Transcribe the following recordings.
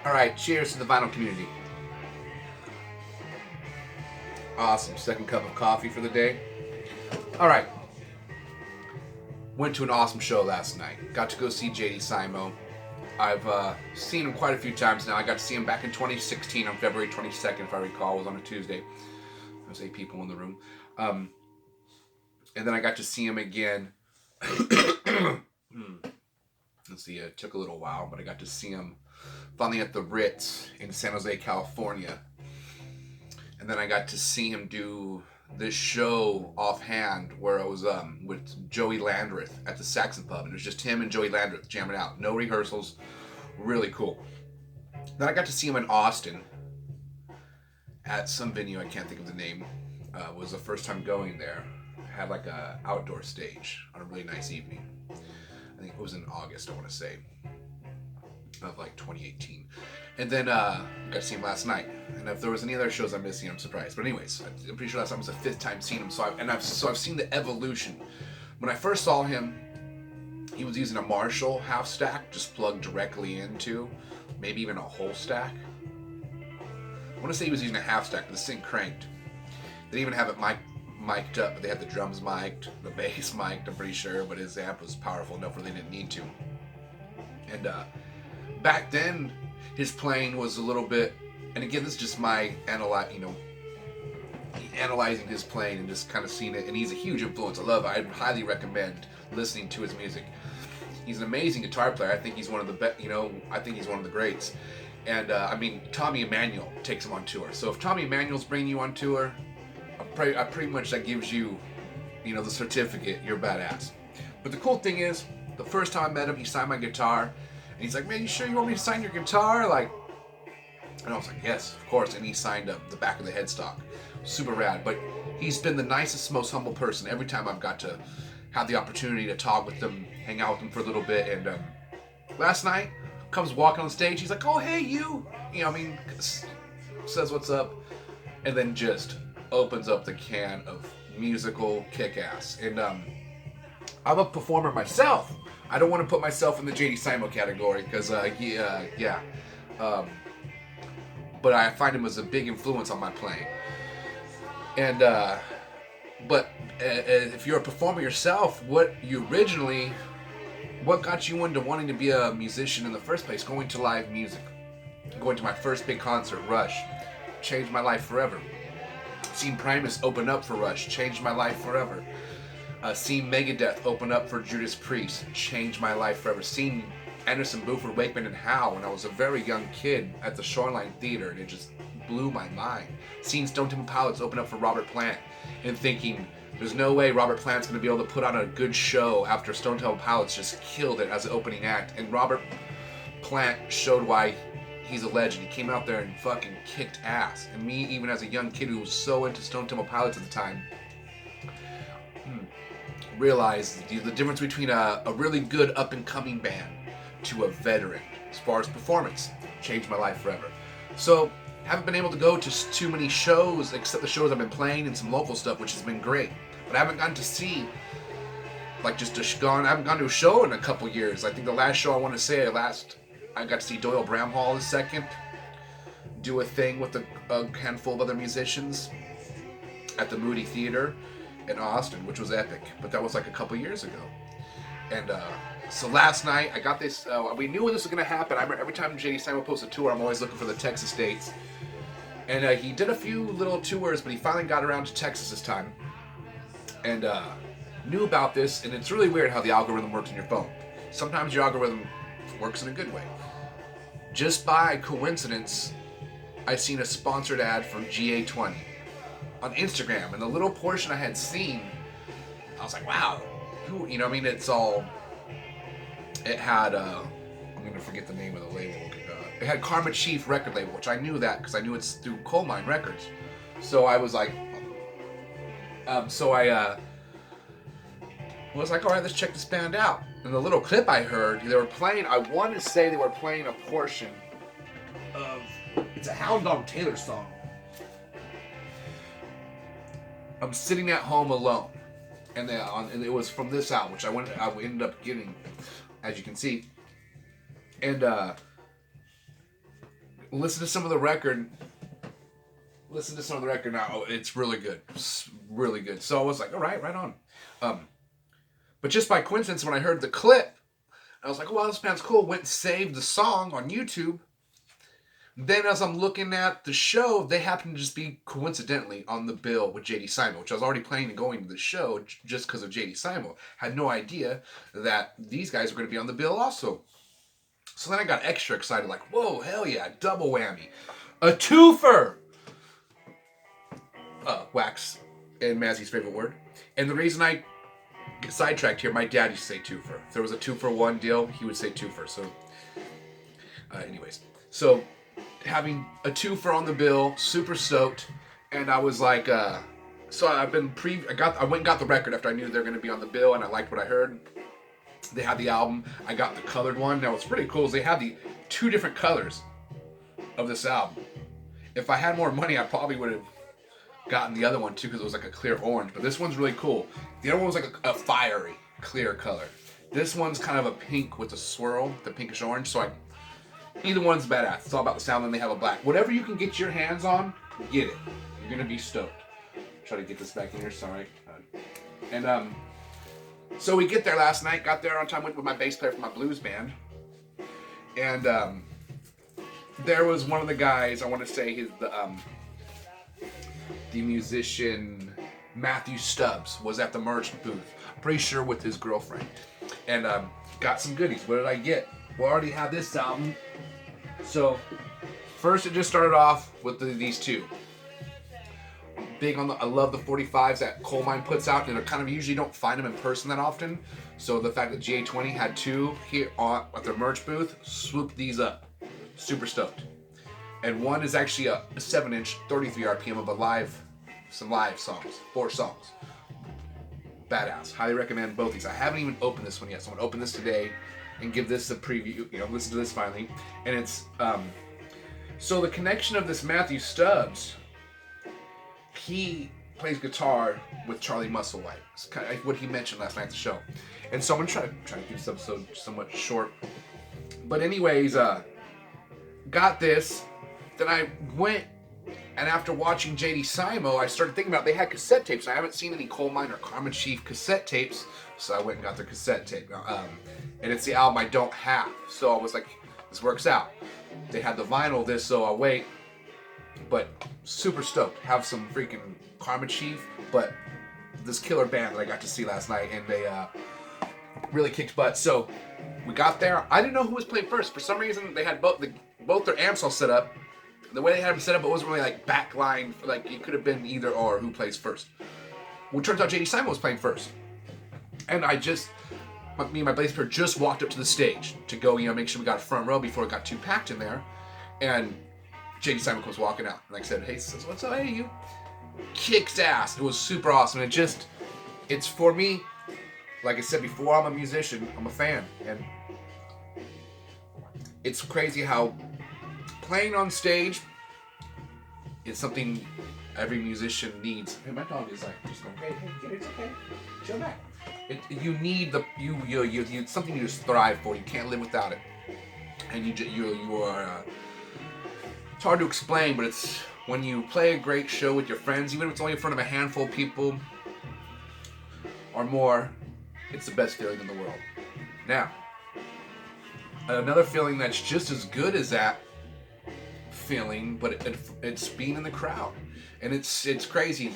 All right, cheers to the vinyl community. Awesome. Second cup of coffee for the day. All right. Went to an awesome show last night. Got to go see JD Simo. I've seen him quite a few times now. I got to see him back in 2016 on February 22nd, if I recall. It was on a Tuesday. There was 8 people in the room. And then I got to see him again. Let's see, it took a little while, but I got to see him finally at the Ritz in San Jose, California. And then I got to see him do this show offhand where I was with Joey Landreth at the Saxon Pub. And it was just him and Joey Landreth jamming out. No rehearsals. Really cool. Then I got to see him in Austin at some venue. I can't think of the name. It was the first time going there. Had like a outdoor stage on a really nice evening. I think it was in August, I want to say, of like 2018. And then got to see him last night. And if there was any other shows I'm missing, I'm surprised. But anyways, I'm pretty sure last time was the 5th time seeing him. So I've seen the evolution. When I first saw him, he was using a Marshall half stack, just plugged directly into, maybe even a whole stack. I want to say he was using a half stack, but this thing cranked. They didn't even have it mic'd up, but they had the drums mic'd, the bass mic'd, I'm pretty sure, but his amp was powerful enough where they didn't need to. And back then, his playing was a little bit, and again, this is just my analyzing his playing and just kind of seeing it, and he's a huge influence. I highly recommend listening to his music. He's an amazing guitar player. I think he's one of the best, I think he's one of the greats. And Tommy Emmanuel takes him on tour. So if Tommy Emmanuel's bringing you on tour, I pretty much that gives you, the certificate, you're badass. But the cool thing is, the first time I met him, he signed my guitar. And he's like, man, you sure you want me to sign your guitar? And I was like, yes, of course. And he signed up the back of the headstock. Super rad. But he's been the nicest, most humble person every time I've got to have the opportunity to talk with him, hang out with him for a little bit. And last night, comes walking on stage. He's like, oh, hey, you. Says what's up. And then just opens up the can of musical kick-ass. And I'm a performer myself. I don't want to put myself in the JD Simo category because, but I find him as a big influence on my playing. And, but if you're a performer yourself, what got you into wanting to be a musician in the first place? Going to live music. Going to my first big concert, Rush. Changed my life forever. Seeing Primus open up for Rush. Changed my life forever. Seeing Megadeth open up for Judas Priest changed my life forever. Seeing Anderson, Buford, Wakeman, and Howe when I was a very young kid at the Shoreline Theater, and it just blew my mind. Seeing Stone Temple Pilots open up for Robert Plant and thinking, there's no way Robert Plant's going to be able to put on a good show after Stone Temple Pilots just killed it as an opening act. And Robert Plant showed why he's a legend. He came out there and fucking kicked ass. And me, even as a young kid who was so into Stone Temple Pilots at the time, realized the difference between a really good up-and-coming band to a veteran as far as performance. Changed my life forever. So, haven't been able to go to too many shows except the shows I've been playing and some local stuff, which has been great. But I haven't gotten to see, I haven't gone to a show in a couple years. I think the last show I want to say, I got to see Doyle Bramhall the second do a thing with a handful of other musicians at the Moody Theater in Austin, which was epic, but that was like a couple years ago. And so last night I got this. We knew when this was gonna happen. I remember every time JD Simo posts a tour, I'm always looking for the Texas dates. And he did a few little tours, but he finally got around to Texas this time. And knew about this, and it's really weird how the algorithm works in your phone. Sometimes your algorithm works in a good way. Just by coincidence, I seen a sponsored ad for GA20 on Instagram, and the little portion I had seen, I was like, wow, who, it had, I'm going to forget the name of the label, it had Karma Chief record label, which I knew that because I knew it's through Coal Mine Records. So I was like, was like, all right, let's check this band out. And the little clip I heard, they were playing, I want to say they were playing a portion of, it's a Hound Dog Taylor song. I'm sitting at home alone, and it was from this album, which I ended up getting, as you can see. And listen to some of the record. Listen to some of the record now. Oh, it's really good. It's really good. So I was like, all right, right on. But just by coincidence, when I heard the clip, I was like, oh, wow, this band's cool. Went and saved the song on YouTube. Then as I'm looking at the show, they happened to just be coincidentally on the bill with JD Simo, which I was already planning on going to the show just because of JD Simo. Had no idea that these guys were going to be on the bill also. So then I got extra excited, like, whoa, hell yeah, double whammy. A twofer! Wax, and Mazzy's favorite word. And the reason I get sidetracked here, my dad used to say twofer. If there was a 2-for-1 deal, he would say twofer. So, anyways. So, having a twofer on the bill, super stoked. And I was like, so I've been I went and got the record after I knew they were going to be on the bill, and I liked what I heard. They had the album. I got the colored one. Now, what's pretty cool is they have the 2 different colors of this album. If I had more money, I probably would have gotten the other one too, because it was like a clear orange. But this one's really cool. The other one was like a fiery, clear color. This one's kind of a pink with a swirl, the pinkish orange. So either one's badass. It's all about the sound. Then they have a black. Whatever you can get your hands on, get it. You're gonna be stoked. Try to get this back in here. Sorry. And so we get there last night. Got there on time. Went with my bass player from my blues band. And there was one of the guys. I want to say the musician Matthew Stubbs was at the merch booth. Pretty sure with his girlfriend. And got some goodies. What did I get? We already have this album. So first it just started off with these 2. Big on I love the 45s that Coal Mine puts out, and I kind of usually don't find them in person that often. So the fact that GA20 had 2 here at their merch booth, swooped these up. Super stoked. And one is actually a 7-inch, 33 RPM of some live songs, 4 songs. Badass. Highly recommend both these. I haven't even opened this one yet, so I'm gonna open this today and give this a preview. Listen to this finally. And it's so the connection of this Matthew Stubbs. He plays guitar with Charlie Musselwhite. It's kind of like what he mentioned last night at the show. And so I'm gonna try to keep this episode somewhat short. But anyways, got this. Then I went, and after watching JD Simo, I started thinking about they had cassette tapes. I haven't seen any Coal Mine or Carmen Chief cassette tapes, so I went and got their cassette tape. And it's the album I don't have, so I was like, this works out. They had the vinyl, so I'll wait. But super stoked. Have some freaking Carmen Chief, but this killer band that I got to see last night, and they really kicked butt. So we got there. I didn't know who was playing first. For some reason, they had both their amps all set up. The way they had them set up, it wasn't really like backline. Like it could have been either or who plays first. Well, it turns out JD Simo was playing first, and me and my bass player just walked up to the stage to go, make sure we got a front row before it got too packed in there, and JD Simo comes walking out, and I said, "Hey, says, what's up? Hey, you." Kicks ass. It was super awesome. It's for me. Like I said before, I'm a musician. I'm a fan, and it's crazy how playing on stage is something every musician needs. Hey, my dog is like just going, hey, it's okay, chill back. You need you something you just thrive for. You can't live without it, and you are. It's hard to explain, but it's when you play a great show with your friends, even if it's only in front of a handful of people or more, it's the best feeling in the world. Now, another feeling that's just as good as that feeling, but it's being in the crowd, and it's crazy.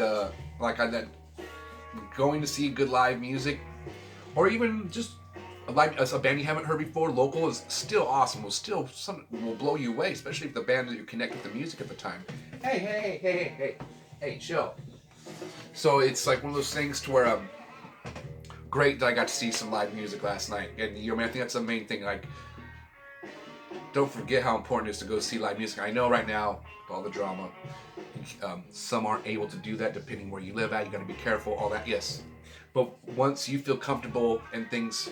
Going to see good live music, or even just a band you haven't heard before, local, is still awesome. Will blow you away, especially if the band that you connect with the music at the time. Hey, chill. So it's like one of those things to where great that I got to see some live music last night, and I think that's the main thing. Like, don't forget how important it is to go see live music. I know right now, with all the drama, some aren't able to do that depending where you live at. You got to be careful, all that, yes. But once you feel comfortable and things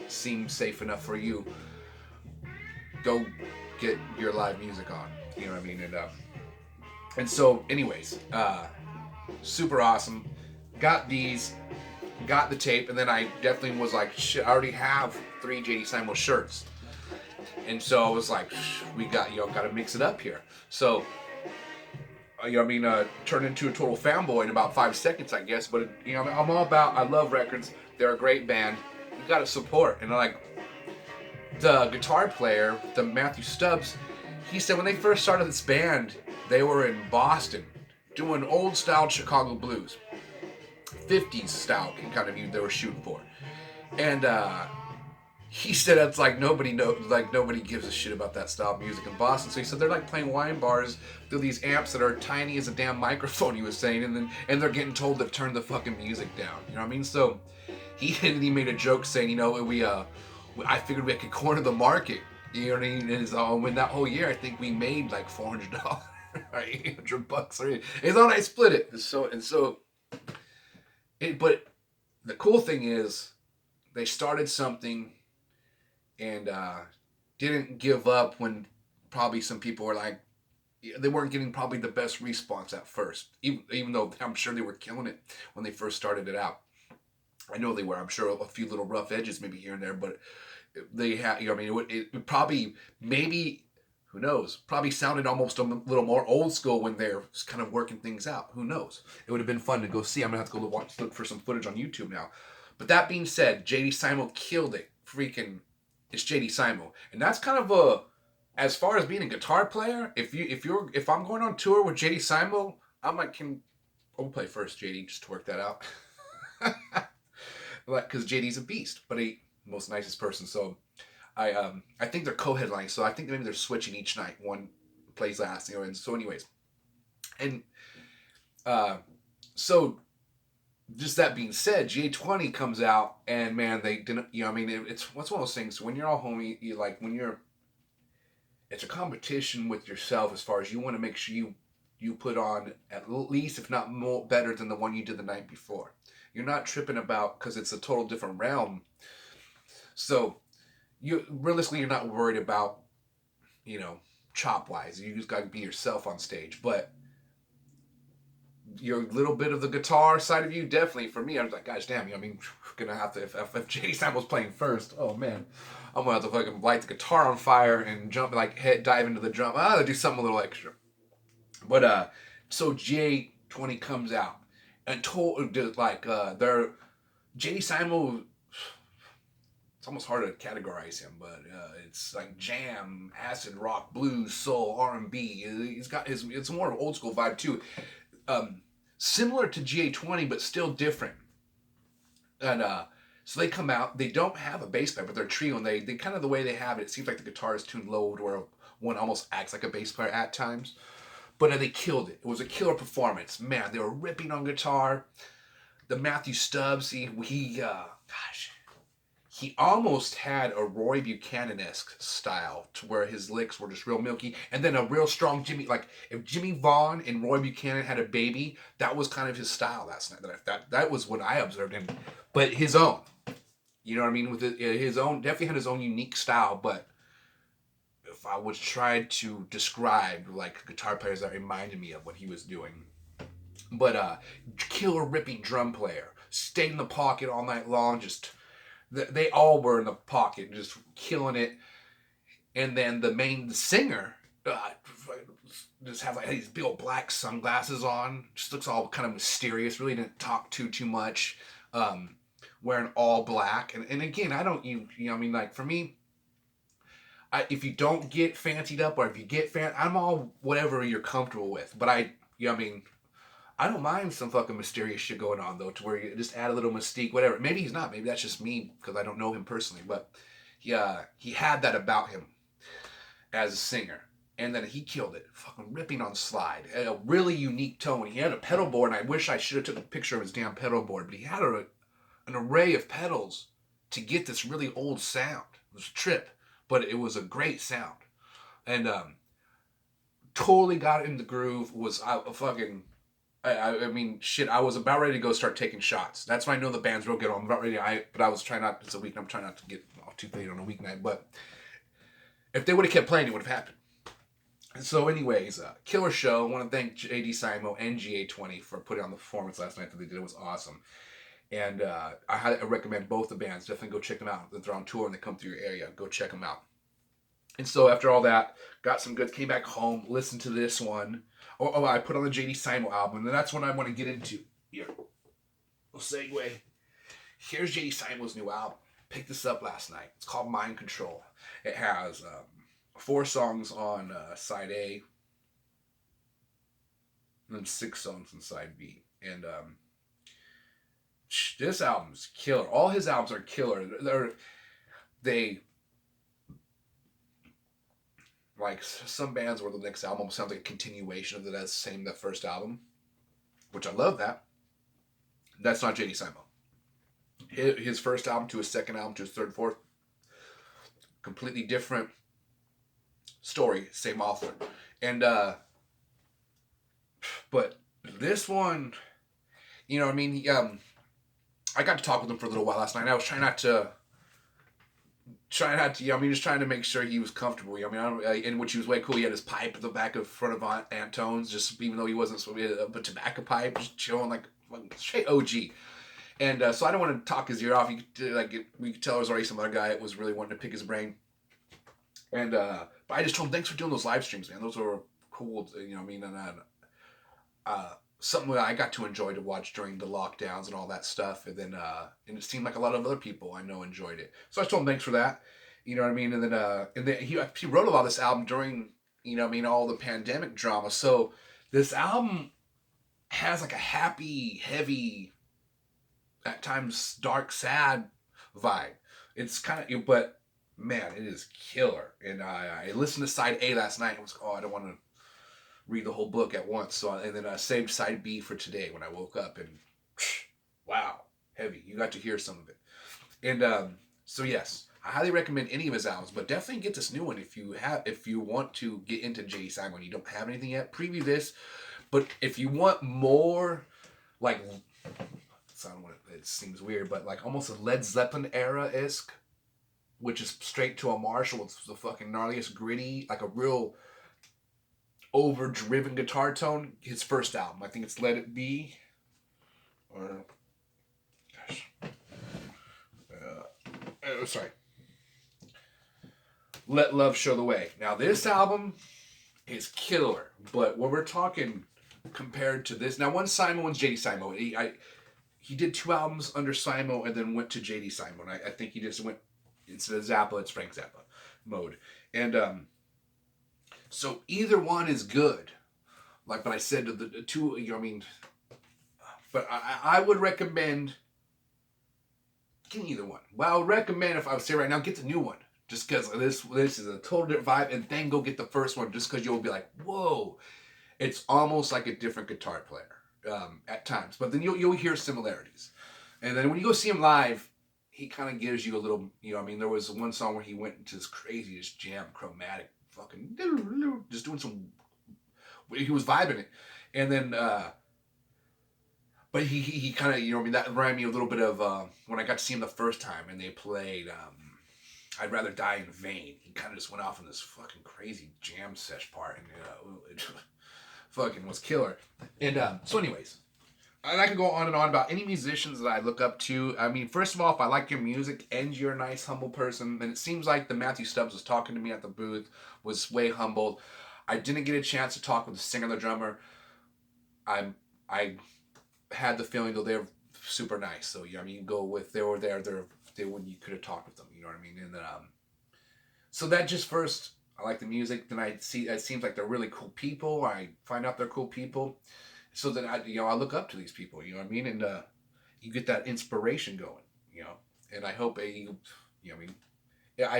seem safe enough for you, go get your live music on. You know what I mean? And so, anyways, super awesome. Got the tape, and then I definitely was like, shit, I already have 3 JD Simo shirts. And so I was like, we got got to mix it up here. So turned into a total fanboy in about 5 seconds, I guess. But I'm all about. I love records. They're a great band. You got to support. And like the guitar player, the Matthew Stubbs, he said when they first started this band, they were in Boston doing old style Chicago blues, 50s style kind of they were shooting for, and he said that's like nobody knows, like nobody gives a shit about that style of music in Boston. So he said they're like playing wine bars through these amps that are tiny as a damn microphone. He was saying, and they're getting told to turn the fucking music down. You know what I mean? So he made a joke saying, I figured we could corner the market. You know what I mean? And in that whole year, I think we made like $400, $800, or it's all I split it. But the cool thing is, they started something and didn't give up when probably some people were like, they weren't getting probably the best response at first, even though I'm sure they were killing it when they first started it out. I know they were. I'm sure a few little rough edges maybe here and there, but they had, it probably, maybe, who knows, probably sounded almost a little more old school when they're kind of working things out. Who knows? It would have been fun to go see. I'm going to have to go look for some footage on YouTube now. But that being said, JD Simo killed it. Freaking, it's JD Simo. And that's kind of as far as being a guitar player, if I'm going on tour with JD Simo, I'm like, I'll play first, JD, just to work that out. Because JD's a beast, but he most nicest person. So I think they're co-headlining. So I think maybe they're switching each night. One plays last, And so, anyways, and so just that being said, GA20 comes out, and man, they didn't. It's one of those things when you're all home. You like when you're. It's a competition with yourself as far as you want to make sure you put on at least, if not more, better than the one you did the night before. You're not tripping about because it's a total different realm. So realistically, you're not worried about, chop wise. You just got to be yourself on stage. But your little bit of the guitar side of you, definitely for me, I was like, gosh damn, we're gonna have to, if JD Simo's playing first, oh man, I'm gonna have to fucking light the guitar on fire and jump, like dive into the drum. I'll do something a little extra. But so GA20 comes out and they're JD Simo. It's almost hard to categorize him, but it's like jam, acid rock, blues, soul, R&B. He's got it's more of an old school vibe too. Similar to GA20, but still different. And so they come out. They don't have a bass player, but they're a trio, and they kind of, the way they have it seems like the guitar is tuned low to where one almost acts like a bass player at times. But they killed it. It was a killer performance. Man, they were ripping on guitar. The Matthew Stubbs, he almost had a Roy Buchanan-esque style to where his licks were just real milky, and then a real strong Jimmy. Like if Jimmy Vaughn and Roy Buchanan had a baby, that was kind of his style last night. That was what I observed him, but his own. You know what I mean? With his own, definitely had his own unique style. But if I was trying to describe like guitar players, that reminded me of what he was doing. But killer ripping drum player, stayed in the pocket all night long, just. They all were in the pocket, just killing it. And then the singer, just have like these big old black sunglasses on. Just looks all kind of mysterious. Really didn't talk too much. Wearing all black. And again, I don't, like for me, if you don't get fancied up, or if you get I'm all whatever you're comfortable with. But I don't mind some fucking mysterious shit going on, though, to where you just add a little mystique, whatever. Maybe he's not. Maybe that's just me because I don't know him personally. But he had that about him as a singer. And then he killed it, fucking ripping on slide. A really unique tone. He had a pedal board, and I wish I should have took a picture of his damn pedal board. But he had an array of pedals to get this really old sound. It was a trip, but it was a great sound. And totally got in the groove. Was I mean, shit, I was about ready to go start taking shots. That's when I know the band's real good. I'm about ready. But I was trying not, it's a weeknight, I'm trying not to get too late on a weeknight. But if they would have kept playing, it would have happened. So anyways, killer show. I want to thank JD Simo and GA20 for putting on the performance last night that they did. It was awesome. And I recommend both the bands. Definitely go check them out. If they're on tour and they come through your area, go check them out. And so after all that, got some good, came back home, listened to this one. Oh, I put on the JD Simo album, and that's what I want to get into here. We'll segue. Here's JD Simo's new album. Picked this up last night. It's called Mind Control. It has 4 songs on side A, and then 6 songs on side B. And this album's killer. All his albums are killer. They like some bands where the next album sounds like a continuation of the first album, which I love that. That's not JD Simo. His first album to his second album to his third, fourth, completely different story, same author. And but this one, you know, I mean, I got to talk with him for a little while last night. I was trying not to, you know, I mean, just trying to make sure he was comfortable. You know, I mean, in which he was way cool. He had his pipe at the back of front of Antone's, just even though he wasn't, so we had a tobacco pipe, just chilling like straight OG. And so I don't want to talk his ear off. We could tell there was already some other guy that was really wanting to pick his brain. And but I just told him, thanks for doing those live streams, man. Those were cool. You know, I mean, and something that I got to enjoy to watch during the lockdowns and all that stuff. And then and it seemed like a lot of other people I know enjoyed it. So I told him thanks for that. You know what I mean? And then he wrote about this album during, you know, I mean, all the pandemic drama. So this album has like a happy, heavy, at times dark, sad vibe. It's kind of, but man, it is killer. And I listened to side A last night and was like, oh, I don't want to read the whole book at once. So and then I saved side B for today when I woke up, and wow, heavy. You got to hear some of it. And so yes, I highly recommend any of his albums, but definitely get this new one if you want to get into JD Simo and you don't have anything yet. Preview this, but if you want more, like, it seems weird, but like almost a Led Zeppelin era-esque, which is straight to a Marshall. It's the fucking gnarliest, gritty, like a real overdriven guitar tone. His first album, I think it's Let It Be, or gosh, sorry, Let Love Show the Way. Now this album is killer, but when we're talking compared to this, now one's Simo, one's JD Simo. He did 2 albums under Simo and then went to JD Simo. And I think he just went, instead of Zappa, it's Frank Zappa mode. And so either one is good. Like, but I said to the 2, you know, I mean, but I would recommend getting either one. Well, I would recommend, if I would say right now, get the new one. Just because this is a total different vibe, and then go get the first one just because you'll be like, whoa. It's almost like a different guitar player. At times, but then you'll hear similarities, and then when you go see him live, he kind of gives you a little, you know, I mean, there was one song where he went into this crazy, just jam, chromatic, fucking, just doing some, he was vibing it, and then, but he kind of, you know, I mean, that reminded me a little bit of when I got to see him the first time, and they played I'd Rather Die in Vain. He kind of just went off on this fucking crazy jam sesh part, and it fucking was killer. And so anyways, I could go on and on about any musicians that I look up to. I mean, first of all, if I like your music and you're a nice, humble person, then it seems like the Matthew Stubbs was talking to me at the booth, was way humbled. I didn't get a chance to talk with the singer, the drummer. I had the feeling though they're super nice. So yeah, I mean, go with, they were there. When you could have talked with them, you know what I mean. And so that just first, I like the music. Then I see it seems like they're really cool people. I find out they're cool people. So then I look up to these people. You know what I mean. And you get that inspiration going. You know. And I hope I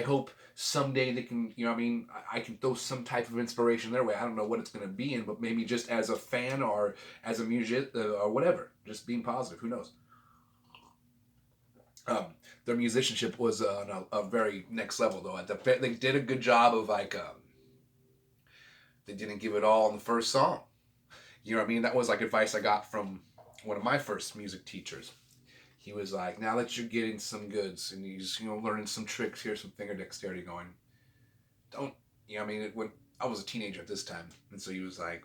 hope someday they can. You know what I mean. I can throw some type of inspiration their way. I don't know what it's going to be in, but maybe just as a fan or as a musician or whatever. Just being positive. Who knows. Their musicianship was on a very next level though. They did a good job of like they didn't give it all in the first song. You know what I mean? That was like advice I got from one of my first music teachers. He was like, now that you're getting some goods and you're learning some tricks here, some finger dexterity going, don't, you know what I mean? When I was a teenager at this time, and so he was like,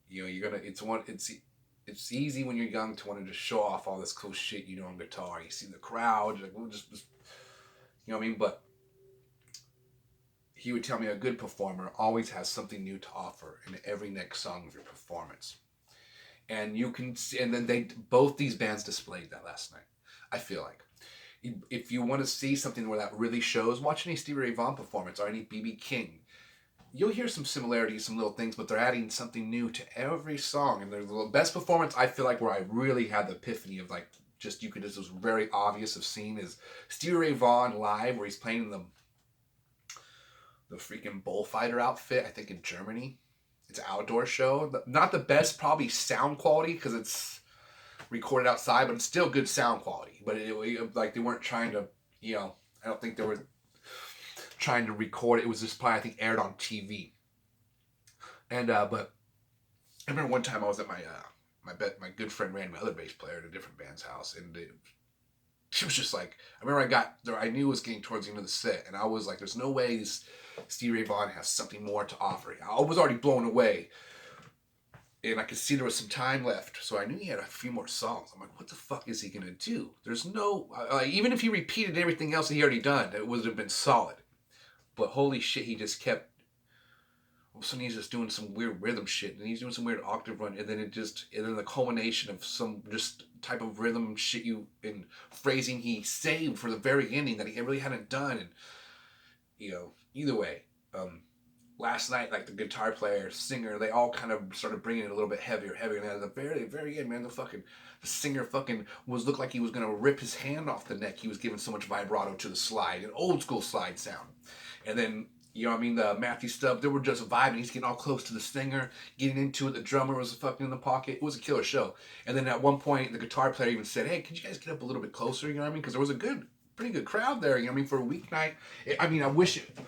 you're gonna, it's easy when you're young to want to just show off all this cool shit you know on guitar. You see the crowd, like, we'll just you know what I mean? But he would tell me a good performer always has something new to offer in every next song of your performance. And you can see, and then both these bands displayed that last night. I feel like if you want to see something where that really shows, watch any Stevie Ray Vaughan performance or any BB King. You'll hear some similarities, some little things, but they're adding something new to every song. And the best performance I feel like where I really had the epiphany of like just this was very obvious of seeing is Stevie Ray Vaughan live where he's playing the freaking bullfighter outfit, I think in Germany. It's an outdoor show. Not the best probably sound quality because it's recorded outside, but it's still good sound quality. But like they weren't trying to, I don't think they were trying to record it. It was just probably I think aired on TV. And but I remember one time I was at my good friend Randy, my other bass player, at a different band's house, and it was just like I remember I got there. I knew it was getting towards the end of the set, and I was like, "There's no way Stevie Ray Vaughan has something more to offer." I was already blown away, and I could see there was some time left, so I knew he had a few more songs. I'm like, "What the fuck is he gonna do?" There's no even if he repeated everything else he already done, it would have been solid. But holy shit, he just kept. All of a sudden, he's just doing some weird rhythm shit, and he's doing some weird octave run, and then the culmination of some just type of rhythm shit and phrasing he saved for the very ending that he really hadn't done, and either way, last night like the guitar player, singer, they all kind of started bringing it a little bit heavier, and at the very, very end, man, the singer looked like he was gonna rip his hand off the neck. He was giving so much vibrato to the slide, an old school slide sound, and then. The Matthew Stubb, they were just vibing. He's getting all close to the singer, getting into it. The drummer was fucking in the pocket. It was a killer show. And then at one point, the guitar player even said, "Hey, could you guys get up a little bit closer?" You know what I mean? Because there was a pretty good crowd there. You know what I mean? For a weeknight, I wish it,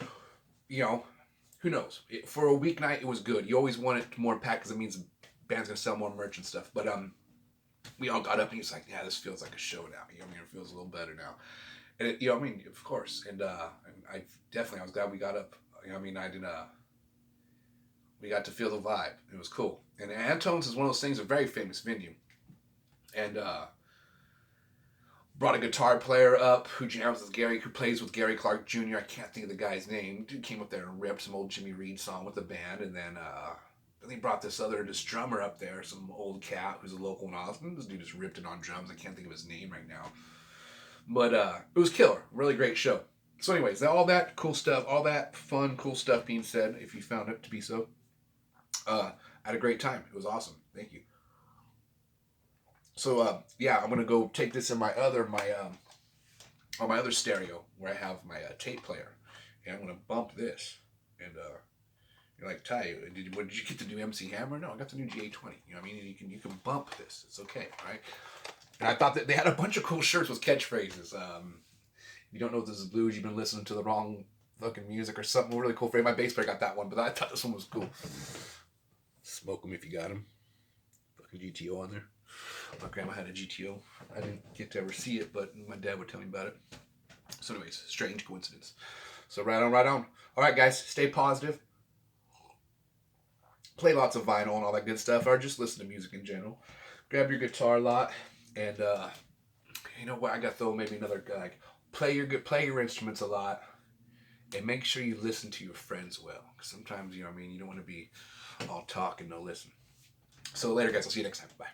who knows? For a weeknight, it was good. You always want it more packed because it means the band's going to sell more merch and stuff. But we all got up and he's like, "Yeah, this feels like a show now." You know what I mean? It feels a little better now. And of course. And I was glad we got up. We got to feel the vibe. It was cool. And Antone's is one of those things, a very famous venue. And brought a guitar player up who plays with Gary Clark Jr. I can't think of the guy's name. Dude came up there and ripped some old Jimmy Reed song with the band. And then he brought this drummer up there, some old cat who's a local in Austin. This dude just ripped it on drums. I can't think of his name right now. But it was killer. Really great show. So anyways, all that cool stuff, all that fun, cool stuff being said, if you found it to be so, I had a great time. It was awesome. Thank you. So, I'm going to go take this in on my other stereo where I have my tape player. And I'm going to bump this. And you're like, Ty, did you get the new MC Hammer? No, I got the new GA20. You know what I mean? You can bump this. It's okay, right? And I thought that they had a bunch of cool shirts with catchphrases. If you don't know this is blues, you've been listening to the wrong fucking music or something really cool. My bass player got that one, but I thought this one was cool. Smoke them if you got them. Fucking GTO on there. My grandma had a GTO. I didn't get to ever see it, but my dad would tell me about it. So anyways, strange coincidence. So right on. All right, guys, stay positive. Play lots of vinyl and all that good stuff, or just listen to music in general. Grab your guitar a lot, and you know what? I got to throw maybe another play your instruments a lot, and make sure you listen to your friends well. Because sometimes you don't want to be all talk and no listen. So later, guys. I'll see you next time. Bye.